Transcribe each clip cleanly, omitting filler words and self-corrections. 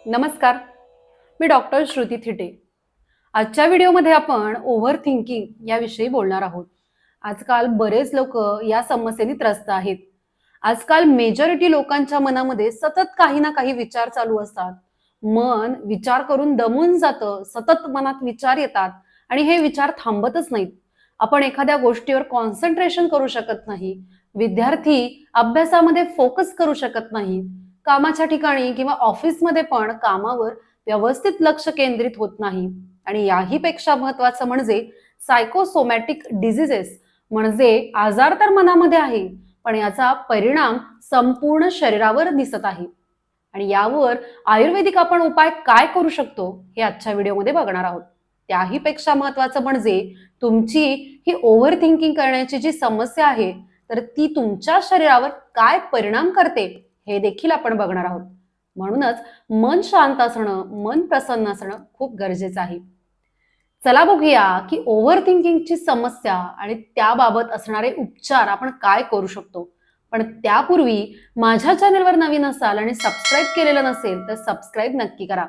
नमस्कार. मी डॉक्टर श्रुती थिटे. आजच्या व्हिडिओमध्ये आपण ओव्हर थिंकिंग याविषयी बोलणार आहोत. आजकाल बरेच लोक या समस्येने त्रस्त आहेत. आजकाल मेजॉरिटी लोकांच्या मनामध्ये सतत काही ना काही विचार चालू असतात. मन विचार करून दमून जातं, सतत मनात विचार येतात आणि हे विचार थांबतच नाहीत. आपण एखाद्या गोष्टीवर कॉन्सन्ट्रेशन करू शकत नाही. विद्यार्थी अभ्यासामध्ये फोकस करू शकत नाही. कामाच्या ठिकाणी किंवा ऑफिसमध्ये पण कामावर व्यवस्थित लक्ष केंद्रित होत नाही. आणि याही पेक्षा महत्वाचं म्हणजे सायकोसोमॅटिक डिझिजेस म्हणजे आजार तर मनामध्ये आहे, पण याचा परिणाम संपूर्ण शरीरावर दिसत आहे. आणि यावर आयुर्वेदिक आपण उपाय काय करू शकतो हे आजच्या व्हिडिओमध्ये बघणार आहोत. त्याही पेक्षा महत्वाचं म्हणजे तुमची ही ओव्हर थिंकिंग करण्याची जी समस्या आहे तर ती तुमच्या शरीरावर काय परिणाम करते हे देखील आपण बघणार आहोत. म्हणूनच मन शांत असणं, मन प्रसन्न असणं खूप गरजेचं आहे. चला बघूया की ओव्हर थिंकिंगची समस्या आणि त्याबाबत असणारे उपचार आपण काय करू शकतो. पण त्यापूर्वी माझ्या चॅनलवर नवीन असाल आणि सबस्क्राईब केलेलं नसेल तर सबस्क्राईब नक्की करा.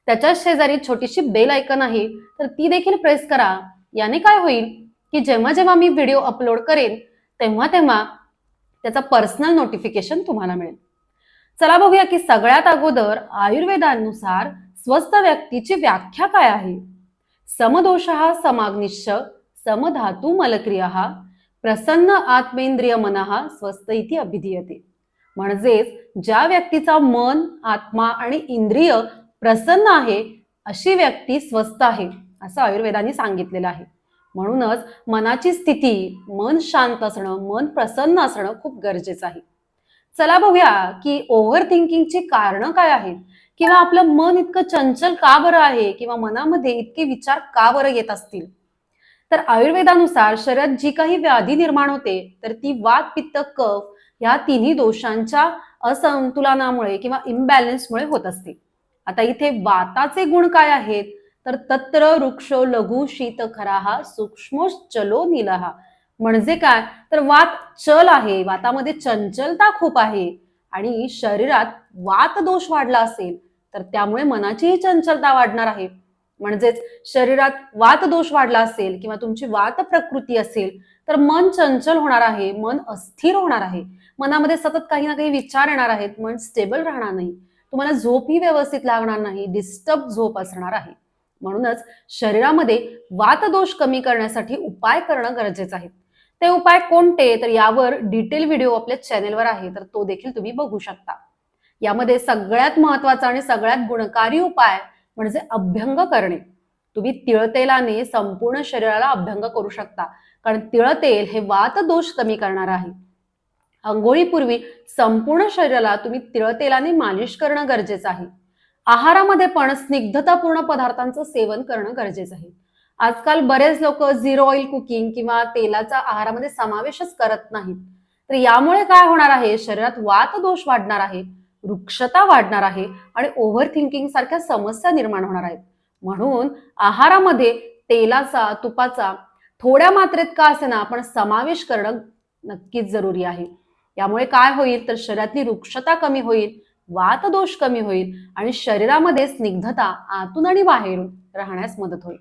त्याच्या शेजारी छोटीशी बेल आयकन आहे तर ती देखील प्रेस करा. याने काय होईल की जेव्हा जेव्हा मी व्हिडिओ अपलोड करेन तेव्हा तेव्हा त्याचा पर्सनल नोटिफिकेशन तुम्हाला मिळेल. चला बघूया की सगळ्यात अगोदर आयुर्वेदानुसार स्वस्थ व्यक्तीची व्याख्या काय आहे. समदोषः समाग्निश्च समधातू मलक्रियः प्रसन्न आत्मेंद्रिय मनः स्वस्थ इति अभिधीयते. म्हणजेच ज्या व्यक्तीचा मन, आत्मा आणि इंद्रिय प्रसन्न आहे अशी व्यक्ती स्वस्थ आहे असं आयुर्वेदाने सांगितलेलं आहे. म्हणूनच मनाची स्थिती, मन शांत असणं, मन प्रसन्न असणं खूप गरजेचं आहे. चला बघूया की ओव्हर थिंकिंगची कारणं काय आहेत किंवा आपलं मन इतकं चंचल का बरं आहे किंवा मनामध्ये इतके विचार का बरं येत असतील. तर आयुर्वेदानुसार शरीरात जी काही व्याधी निर्माण होते तर ती वात, पित्त, कफ या तिन्ही दोषांच्या असंतुलनामुळे किंवा इम्बॅलन्समुळे होत असते. आता इथे वाताचे गुण काय आहेत तर तत्र वृक्षो लघु शीत खराहा सूक्ष्मोश्चलो नीलहा. म्हणजे काय तर वात चल आहे, वातामध्ये चंचलता खूप आहे आणि शरीरात वात दोष वाढला असेल तर त्यामुळे मनाचीही चंचलता वाढणार आहे. म्हणजेच शरीरात वात दोष वाढला असेल किंवा तुमची वात प्रकृती असेल तर मन चंचल होणार आहे, मन अस्थिर होणार आहे, मनामध्ये सतत काही ना काही विचार येणार आहेत, मन स्टेबल राहणार नाही, तुम्हाला झोपही व्यवस्थित लागणार नाही, डिस्टर्ब झोप असणार आहे. म्हणूनच शरीरामध्ये वात दोष कमी करण्यासाठी उपाय करणं गरजेचं आहे. ते उपाय कोणते तर यावर डिटेल व्हिडिओ आपल्या चॅनेलवर आहे तर तो देखील तुम्ही बघू शकता. यामध्ये सगळ्यात महत्वाचा आणि सगळ्यात गुणकारी उपाय म्हणजे अभ्यंग करणे. तुम्ही तिळतेलाने संपूर्ण शरीराला अभ्यंग करू शकता, कारण तिळतेल हे वात दोष कमी करणार आहे. अंघोळीपूर्वी संपूर्ण शरीराला तुम्ही तिळतेलाने मालिश करणं गरजेचं आहे. आहारामध्ये पण स्निग्धतापूर्ण पदार्थांचं सेवन करणं गरजेचं आहे. आजकाल बरेच लोक झिरो ऑइल कुकिंग किंवा तेलाचा आहारामध्ये समावेशच करत नाहीत. तर यामुळे काय होणार आहे, शरीरात वात दोष वाढणार आहे, वृक्षता वाढणार आहे आणि ओव्हर थिंकिंग सारख्या समस्या निर्माण होणार आहेत. म्हणून आहारामध्ये तेलाचा, तुपाचा थोड्या मात्रेत का असेना आपण समावेश करणं नक्कीच जरुरी आहे. यामुळे काय होईल तर शरीरातली वृक्षता कमी होईल, वात दोष कमी होईल आणि शरीरामध्ये स्निग्धता आतून आणि बाहेरून राहण्यास मदत होईल.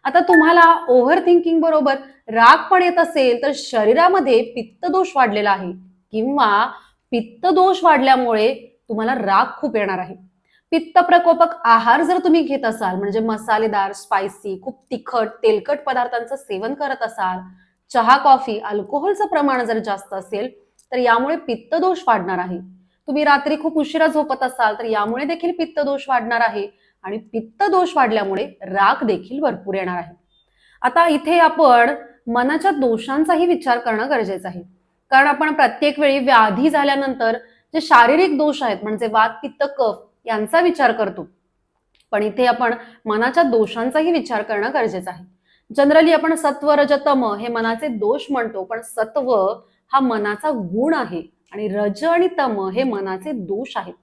आता तुम्हाला ओव्हर थिंकिंग बरोबर राग पण येत असेल तर शरीरामध्ये पित्त दोष वाढलेला आहे किंवा पित्त दोष वाढल्यामुळे तुम्हाला राग खूप येणार आहे. पित्त प्रकोपक आहार जर तुम्ही घेत असाल म्हणजे मसालेदार, स्पायसी, खूप तिखट, तेलकट पदार्थांचं सेवन करत असाल, चहा, कॉफी, अल्कोहोलचं प्रमाण जर जास्त असेल तर यामुळे पित्त दोष वाढणार आहे. तुम्ही रात्री खूप उशिरा झोपत असाल तर यामुळे देखील पित्त दोष वाढणार आहे आणि पित्त दोष वाढल्यामुळे राग देखील भरपूर येणार आहे. आता इथे आपण मनाच्या दोषांचाही विचार करणं गरजेचं आहे, कारण आपण प्रत्येक वेळी व्याधी झाल्यानंतर जे शारीरिक दोष आहेत म्हणजे वात, पित्त, कफ यांचा विचार करतो, पण इथे आपण मनाच्या दोषांचाही विचार करणं गरजेचं आहे. जनरली आपण सत्व, रज, तम हे मनाचे दोष म्हणतो, पण सत्व हा मनाचा गुण आहे आणि रज आणि तम हे मनाचे दोष आहेत.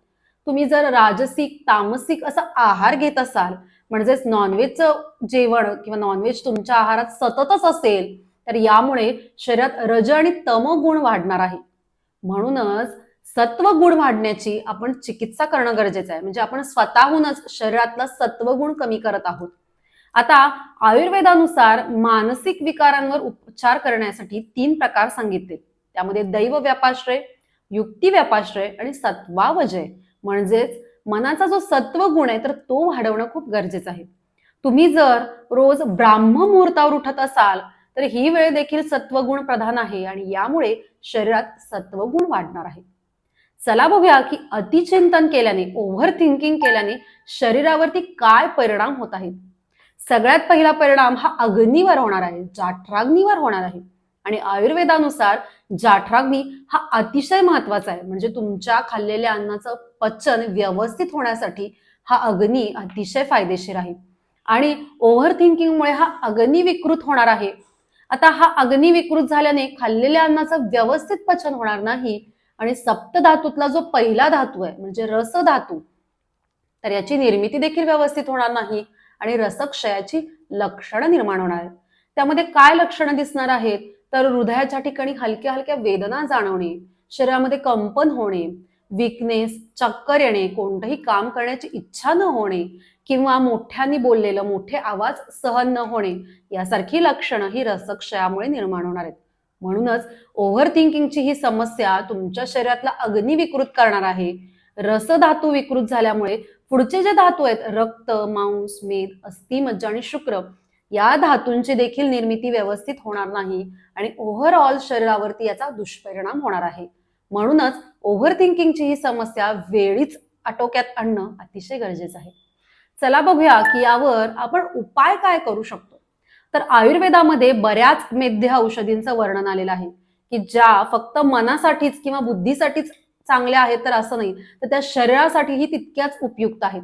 तुम्ही जर राजसिक, तामसिक असा आहार घेत असाल म्हणजेच नॉनव्हेजचं जेवण किंवा नॉनव्हेज तुमच्या आहारात सततच असेल तर यामुळे शरीरात रज आणि तम गुण वाढणार आहे. म्हणूनच सत्वगुण वाढण्याची आपण चिकित्सा करणं गरजेचं आहे. म्हणजे आपण स्वतःहूनच शरीरातला सत्वगुण कमी करत आहोत. आता आयुर्वेदानुसार मानसिक विकारांवर उपचार करण्यासाठी 3 प्रकार सांगितले. त्यामध्ये दैव व्यापाश्रय, युक्ती व्यापाश्रय आणि सत्वावजय. म्हणजेच मनाचा जो सत्वगुण आहे तर तो वाढवणं खूप गरजेचं आहे. तुम्ही जर रोज ब्राह्म मुहूर्तावर उठत असाल तर ही वेळ देखील सत्वगुण प्रधान आहे आणि यामुळे शरीरात सत्वगुण वाढणार आहे. चला बघूया की अतिचिंतन केल्याने, ओव्हर थिंकिंग केल्याने शरीरावरती काय परिणाम होत आहेत. सगळ्यात पहिला परिणाम हा अग्नीवर होणार आहे, जाठराग्नीवर होणार आहे. आणि आयुर्वेदानुसार जाठराग्नी हा अतिशय महत्वाचा आहे. म्हणजे तुमच्या खाल्लेल्या अन्नाचं पचन व्यवस्थित होण्यासाठी हा अग्नी अतिशय फायदेशीर आहे. आणि ओव्हर थिंकिंगमुळे हा अग्नी विकृत होणार आहे. आता हा अग्नी विकृत झाल्याने खाल्लेल्या अन्नाचं व्यवस्थित पचन होणार नाही आणि सप्तधातूतला जो पहिला धातू आहे म्हणजे रस धातू, तर याची निर्मिती देखील व्यवस्थित होणार नाही आणि रसक्षयाची लक्षणं निर्माण होणार आहेत. त्यामध्ये काय लक्षणं दिसणार आहेत तर हृदयाच्या ठिकाणी हलक्या हलक्या वेदना जाणवणे, शरीरामध्ये कंपन होणे, विकनेस, चक्कर येणे, कोणतंही काम करण्याची इच्छा न होणे किंवा मोठ्याने बोललेलं मोठे आवाज सहन न होणे यासारखी लक्षणं ही रसक्षयामुळे निर्माण होणार आहेत. म्हणूनच ओव्हर थिंकिंगची ही समस्या तुमच्या शरीरातला अग्नी विकृत करणार आहे. रसधातू विकृत झाल्यामुळे पुढचे जे धातू आहेत रक्त, मांस, मेद, अस्थि, मज्जा आणि शुक्र या धातूंची देखील निर्मिती व्यवस्थित होणार नाही आणि ओव्हरऑल शरीरावरती याचा दुष्परिणाम होणार आहे. म्हणूनच ओव्हर थिंकिंगची ही समस्या वेळीच आटोक्यात आणणं अतिशय गरजेचं आहे. चला बघूया की यावर आपण उपाय काय करू शकतो. तर आयुर्वेदामध्ये बऱ्याच मेध्य औषधींचं वर्णन आलेलं आहे की ज्या फक्त मनासाठीच किंवा बुद्धीसाठीच चांगल्या आहेत तर असं नाही, तर त्या शरीरासाठीही तितक्याच उपयुक्त आहेत.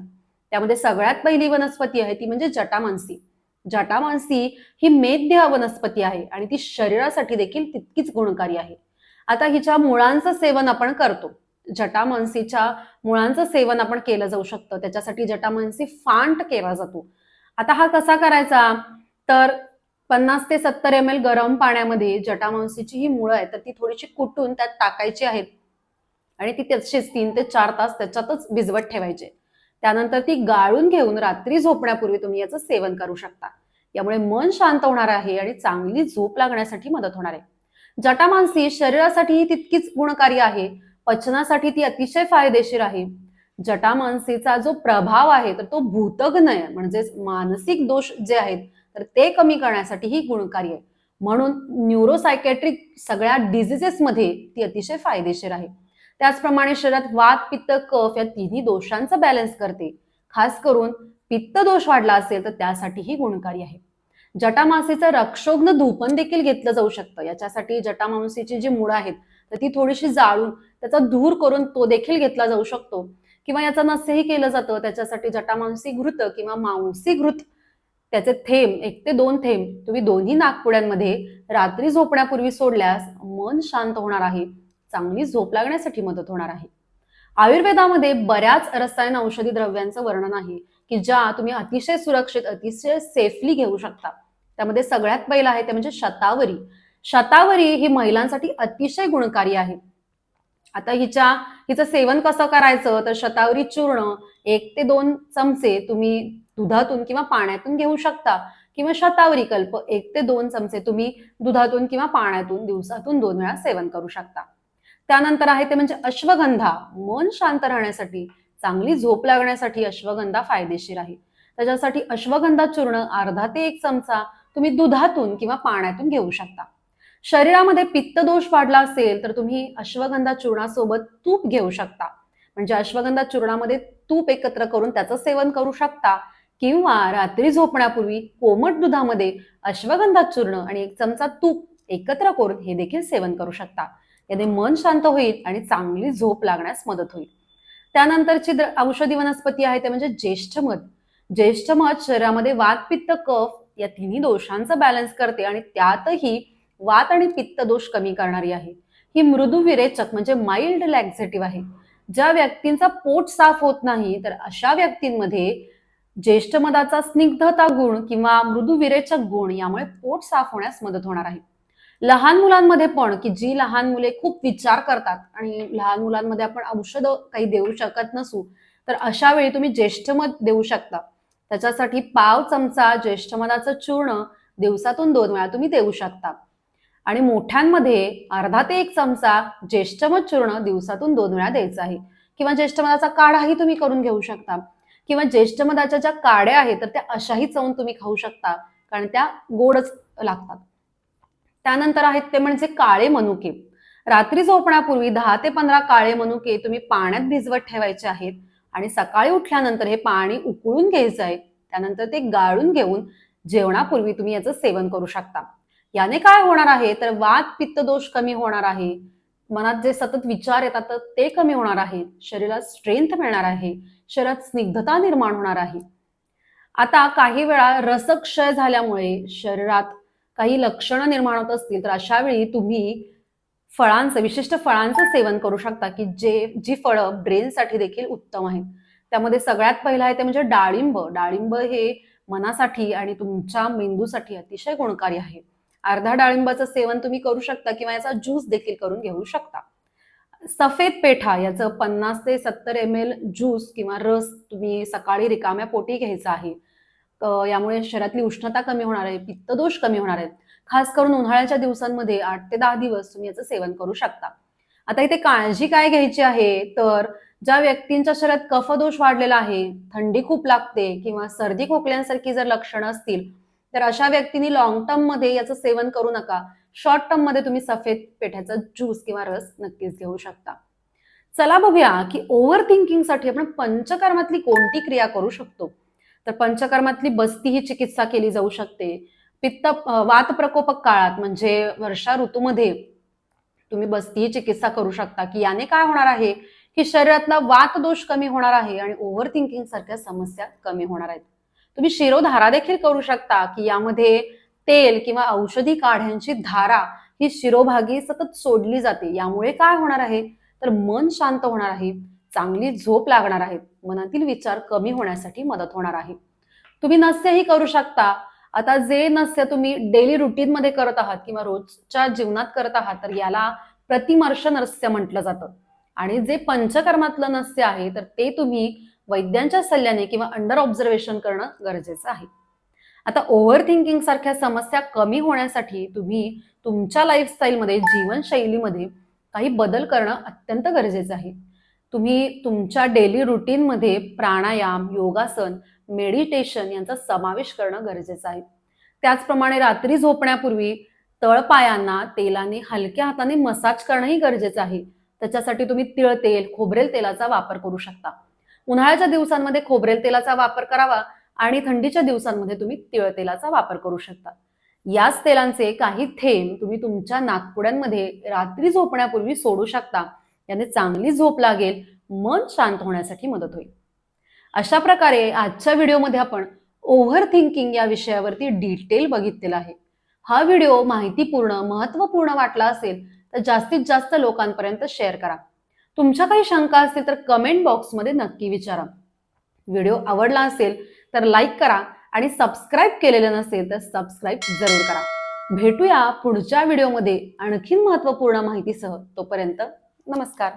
त्यामध्ये सगळ्यात पहिली वनस्पती आहे ती म्हणजे जटामांसी. जटामांसी ही मेध्य वनस्पती आहे आणि ती शरीरासाठी देखील तितकीच गुणकारी आहे. आता हिच्या मुळांचं सेवन आपण करतो. जटामांसीच्या मुळांचं सेवन आपण केलं जाऊ शकतं. त्याच्यासाठी जटामांसी फांट केला जातो. आता हा कसा करायचा तर 50 ते 70 ml गरम पाण्यामध्ये जटामांसीची ही मुळं आहेत तर ती थोडीशी कुटून त्यात टाकायची आहेत आणि ती तशीच 3 ते 4 तास त्याच्यातच भिजवत ठेवायचे. त्यानंतर ती गाळून घेऊन रात्री झोपण्यापूर्वी तुम्ही याचं सेवन करू शकता. यामुळे मन शांत होणार आहे आणि चांगली झोप लागण्यासाठी मदत होणार आहे. जटामांसी शरीरासाठीही तितकीच गुणकारी आहे. पचनासाठी ती अतिशय फायदेशीर आहे. जटामांसीचा जो प्रभाव आहे तर तो भूतग्नय म्हणजेच मानसिक दोष जे आहेत तर ते कमी करण्यासाठी ही गुणकारी आहे. म्हणून न्यूरोसायकॅट्रिक सगळ्या डिझिजेसमध्ये ती अतिशय फायदेशीर आहे. त्याचप्रमाणे शरीरात वात, पित्त, कफ या तिन्ही दोषांचं बॅलन्स करते. खास करून पित्त दोष वाढला असेल तर त्यासाठीही गुणकारी आहे. जटामांसीचं रक्षोघ्न धूपन देखील घेतलं जाऊ शकतं. याच्यासाठी जटामांसीची जी मुळं आहेत तर ती थोडीशी जाळून त्याचा धूर करून तो देखील घेतला जाऊ शकतो किंवा याचं नसेही केलं जातं. त्याच्यासाठी जटामांसी घृत किंवा मांसी घृत त्याचे थेंब 1 ते 2 थेंब तुम्ही दोन्ही नाकपुड्यांमध्ये रात्री झोपण्यापूर्वी सोडल्यास मन शांत होणार आहे, चांगली झोप लागण्यासाठी मदत होणार आहे. आयुर्वेदामध्ये बऱ्याच रसायन औषधी द्रव्यांचं वर्णन आहे की ज्या तुम्ही अतिशय सुरक्षित, अतिशय सेफली घेऊ शकता. त्यामध्ये सगळ्यात पहिला आहे ते म्हणजे शतावरी. शतावरी ही महिलांसाठी अतिशय गुणकारी आहे. आता हिचं सेवन कसं करायचं तर शतावरी चूर्ण 1 ते 2 चमचे तुम्ही दुधातून किंवा पाण्यातून घेऊ शकता किंवा शतावरी कल्प 1 ते 2 चमचे तुम्ही दुधातून किंवा पाण्यातून दिवसातून 2 वेळा सेवन करू शकता. त्यानंतर आहे ते म्हणजे अश्वगंधा. मन शांत राहण्यासाठी, चांगली झोप लागण्यासाठी अश्वगंधा फायदेशीर आहे. त्याच्यासाठी अश्वगंधा चूर्ण अर्धा ते 1 चमचा तुम्ही दुधातून किंवा पाण्यातून घेऊ शकता. शरीरामध्ये पित्त दोष वाढला असेल तर तुम्ही अश्वगंधा चूर्णासोबत तूप घेऊ शकता. म्हणजे अश्वगंधा चूर्णामध्ये तूप एकत्र करून त्याचं सेवन करू शकता किंवा रात्री झोपण्यापूर्वी कोमट दुधामध्ये अश्वगंधा चूर्ण आणि 1 चमचा तूप एकत्र करून हे देखील सेवन करू शकता. याने मन शांत होईल आणि चांगली झोप लागण्यास मदत होईल. त्यानंतरची औषधी वनस्पती आहे ते म्हणजे ज्येष्ठमध. ज्येष्ठमध शरीरामध्ये वात, पित्त, कफ या तिन्ही दोषांचं बॅलन्स करते आणि त्यातही वात आणि पित्त दोष कमी करणारी आहे. ही मृदू विरेचक म्हणजे माइल्ड लॅक्झेटिव्ह आहे. ज्या व्यक्तींचा पोट साफ होत नाही तर अशा व्यक्तींमध्ये ज्येष्ठमधाचा स्निग्धता गुण किंवा मृदू विरेचक गुण यामुळे पोट साफ होण्यास मदत होणार आहे. लहान मुलांमध्ये पण, की जी लहान मुले खूप विचार करतात आणि लहान मुलांमध्ये आपण औषधं काही देऊ शकत नसू, तर अशा वेळी तुम्ही ज्येष्ठमध देऊ शकता. त्याच्यासाठी पाव चमचा ज्येष्ठमधाचं चूर्ण दिवसातून 2 वेळा तुम्ही देऊ शकता. आणि मोठ्यांमध्ये अर्धा ते 1 चमचा ज्येष्ठमध चूर्ण दिवसातून 2 वेळा द्यायचं आहे. किंवा ज्येष्ठमधाचा काढाही तुम्ही करून घेऊ शकता. किंवा ज्येष्ठमधाच्या ज्या काड्या आहेत तर त्या अशाही चवून तुम्ही खाऊ शकता, कारण त्या गोडच लागतात. त्यानंतर आहेत ते म्हणजे काळे मनुके. रात्री झोपण्यापूर्वी 10 ते 15 काळे मनुके तुम्ही पाण्यात भिजवत ठेवायचे आहेत आणि सकाळी उठल्यानंतर हे पाणी उकळून घ्यायचं आहे. त्यानंतर ते गाळून घेऊन जेवणापूर्वी तुम्ही याचं सेवन करू शकता. याने काय होणार आहे तर वात पित्त दोष कमी होणार आहे. मनात जे सतत विचार येतात तर ते कमी होणार आहे. शरीरात स्ट्रेंथ मिळणार आहे. शरीरात स्निग्धता निर्माण होणार आहे. आता काही वेळा रसक्षय झाल्यामुळे शरीरात काही लक्षणं निर्माण होत असतील तर अशा वेळी तुम्ही फळांचं, विशिष्ट फळांचं सेवन करू शकता, की जी फळं ब्रेनसाठी देखील उत्तम आहेत. त्यामध्ये सगळ्यात पहिलं आहे ते म्हणजे डाळिंब. डाळिंब हे मनासाठी आणि तुमच्या मेंदूसाठी अतिशय गुणकारी आहे. अर्धा डाळिंबाचं सेवन तुम्ही करू शकता किंवा याचा ज्यूस देखील करून घेऊ शकता. सफेद पेठा याचं 50 ते 70 ml ज्यूस किंवा रस तुम्ही सकाळी रिकाम्या पोटी घ्यायचा आहे. यामुळे शरीरातली उष्णता कमी होणार आहे, पित्तदोष कमी होणार आहेत. खास करून उन्हाळ्याच्या दिवसांमध्ये 8 ते 10 दिवस तुम्ही याचं सेवन करू शकता. आता इथे काळजी काय घ्यायची आहे, तर ज्या व्यक्तींच्या शरीरात कफदोष वाढलेला आहे, थंडी खूप लागते किंवा सर्दी खोकल्यांसारखी जर लक्षणं असतील, तर अशा व्यक्तींनी लॉंग टर्ममध्ये याचं सेवन करू नका. शॉर्ट टर्ममध्ये तुम्ही सफेद पेठ्याचा ज्यूस किंवा रस नक्कीच घेऊ शकता. चला बघूया, की ओव्हर थिंकिंगसाठी आपण पंचकर्मातली कोणती क्रिया करू शकतो. तर पंचकर्मातली बस्ती ही चिकित्सा केली जाऊ शकते. वात प्रकोपक काळात म्हणजे वर्षा ऋतूमध्ये तुम्ही बस्ती ही चिकित्सा करू शकता, की याने काय होणार आहे, की शरीरातला वात दोष कमी होणार आहे आणि ओव्हर थिंकिंग सारख्या समस्या कमी होणार आहेत. तुम्ही शिरोधारा देखील करू शकता, की यामध्ये तेल किंवा औषधी काढ्यांची धारा ही शिरोभागी सतत सोडली जाते. यामुळे काय होणार आहे, तर मन शांत होणार आहे, चांगली झोप लागणार आहे, मनातील विचार कमी होण्यासाठी मदत होणार आहे. तुम्ही नस्यही करू शकता. आता जे नस्य तुम्ही डेली रुटीन मध्ये करत आहात किंवा रोजच्या जीवनात करत आहात, तर याला प्रतिमर्श नस्य म्हटलं जातं. आणि जे पंचकर्मातलं नस्य आहे, तर ते तुम्ही वैद्यांच्या सल्ल्याने किंवा अंडर ऑब्झर्वेशन करणं गरजेचं आहे. आता ओव्हर थिंकिंग सारख्या समस्या कमी होण्यासाठी तुम्ही तुमच्या लाईफस्टाईलमध्ये, जीवनशैलीमध्ये काही बदल करणं अत्यंत गरजेचं आहे. तुम्ही तुमच्या डेली रुटीनमध्ये प्राणायाम, योगासन, मेडिटेशन यांचा समावेश करणं गरजेचं आहे. त्याचप्रमाणे रात्री झोपण्यापूर्वी तळपायांना तेलाने हलक्या हाताने मसाज करणंही गरजेचं आहे. त्याच्यासाठी तुम्ही तिळ तेल, खोबरेल तेलाचा वापर करू शकता. उन्हाळ्याच्या दिवसांमध्ये खोबरेल तेलाचा वापर करावा आणि थंडीच्या दिवसांमध्ये तुम्ही तिळ तेलाचा वापर करू शकता. याच तेलांचे काही थेंब तुम्ही तुमच्या नाकपुड्यांमध्ये रात्री झोपण्यापूर्वी सोडू शकता. याने चांगली झोप लागेल, मन शांत होण्यासाठी मदत होईल. अशा प्रकारे आजच्या व्हिडिओमध्ये आपण ओव्हर थिंकिंग या विषयावरती डिटेल बघितलेला आहे. हा व्हिडिओ माहितीपूर्ण, महत्त्वपूर्ण वाटला असेल तर जास्तीत जास्त लोकांपर्यंत शेअर करा. तुमच्या काही शंका असतील तर कमेंट बॉक्समध्ये नक्की विचारा. व्हिडिओ आवडला असेल तर लाईक करा आणि सबस्क्राईब केलेलं नसेल तर सबस्क्राईब जरूर करा. भेटूया पुढच्या व्हिडिओमध्ये आणखीन महत्त्वपूर्ण माहितीसह. तोपर्यंत नमस्कार.